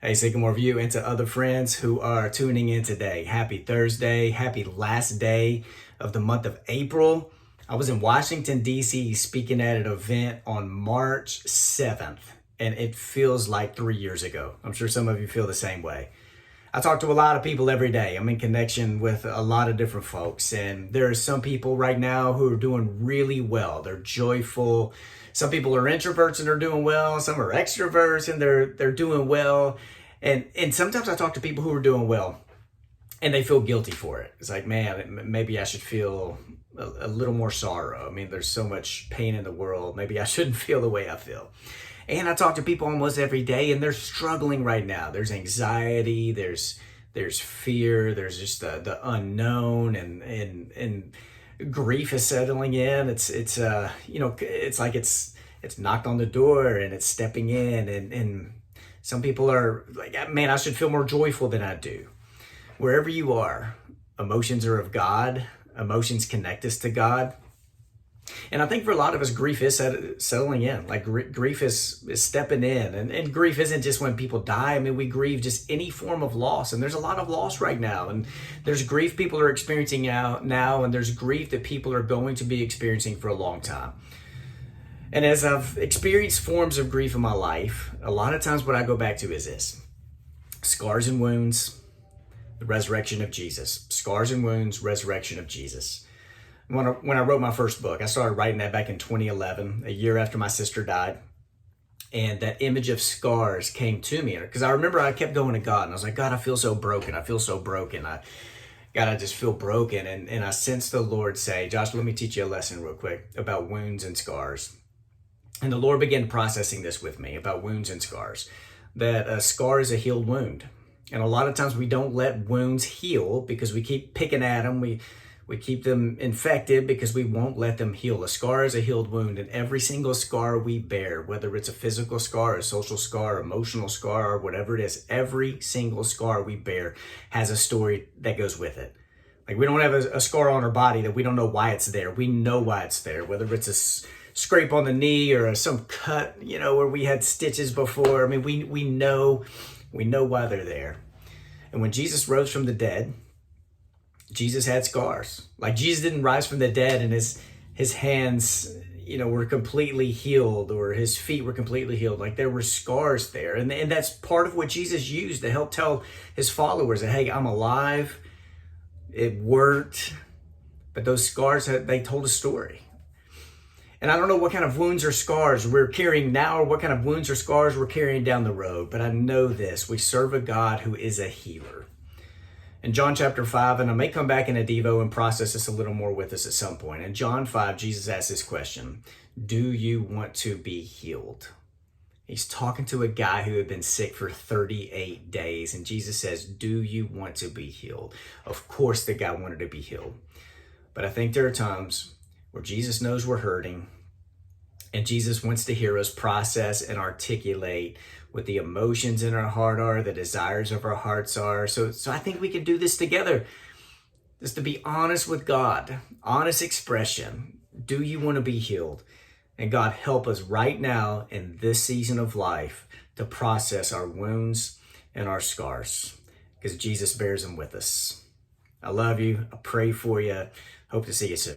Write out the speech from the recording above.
Hey, say good morning to you and to other friends who are tuning in today. Happy Thursday. Happy last day of the month of April. I was in Washington, D.C. speaking at an event on March 7th, and it feels like 3 years ago. I'm sure some of you feel the same way. I talk to a lot of people every day. I'm in connection with a lot of different folks, and there are some people right now who are doing really well. They're joyful. Some people are introverts and they're doing well. Some are extroverts and they're doing well. And sometimes I talk to people who are doing well and they feel guilty for it. It's like, man, maybe I should feel a little more sorrow. I mean, there's so much pain in the world. Maybe I shouldn't feel the way I feel. And I talk to people almost every day and they're struggling right now. There's anxiety, there's fear, there's just the unknown and grief is settling in. It's like it's knocked on the door and it's stepping in and some people are like, man, I should feel more joyful than I do. Wherever you are, emotions are of God. Emotions connect us to God. And I think for a lot of us, grief is settling in. Like grief is stepping in. And grief isn't just when people die. I mean, we grieve just any form of loss. And there's a lot of loss right now. And there's grief people are experiencing now. And there's grief that people are going to be experiencing for a long time. And as I've experienced forms of grief in my life, a lot of times what I go back to is this: scars and wounds, the resurrection of Jesus. Scars and wounds, resurrection of Jesus. When I wrote my first book, I started writing that back in 2011, a year after my sister died. And that image of scars came to me. Because I remember I kept going to God and I was like, God, I feel so broken. I feel so broken. God, I just feel broken. And I sensed the Lord say, Josh, let me teach you a lesson real quick about wounds and scars. And the Lord began processing this with me about wounds and scars. That a scar is a healed wound. And a lot of times we don't let wounds heal because we keep picking at them. We keep them infected because we won't let them heal. A scar is a healed wound, and every single scar we bear, whether it's a physical scar, a social scar, emotional scar, or whatever it is, every single scar we bear has a story that goes with it. Like we don't have a scar on our body that we don't know why it's there. We know why it's there, whether it's a scrape on the knee or some cut, where we had stitches before. I mean, we know why they're there. And when Jesus rose from the dead, Jesus had scars. Like Jesus didn't rise from the dead and his hands, were completely healed, or his feet were completely healed. Like there were scars there. And that's part of what Jesus used to help tell his followers that, hey, I'm alive. It worked. But those scars, they told a story. And I don't know what kind of wounds or scars we're carrying now, or what kind of wounds or scars we're carrying down the road. But I know this: we serve a God who is a healer. In John chapter 5, and I may come back in a Devo and process this a little more with us at some point. In John 5, Jesus asks this question: do you want to be healed? He's talking to a guy who had been sick for 38 days. And Jesus says, do you want to be healed? Of course the guy wanted to be healed. But I think there are times where Jesus knows we're hurting, and Jesus wants to hear us process and articulate what the emotions in our heart are, the desires of our hearts are. So I think we can do this together. Just to be honest with God, honest expression. Do you want to be healed? And God, help us right now in this season of life to process our wounds and our scars, because Jesus bears them with us. I love you. I pray for you. Hope to see you soon.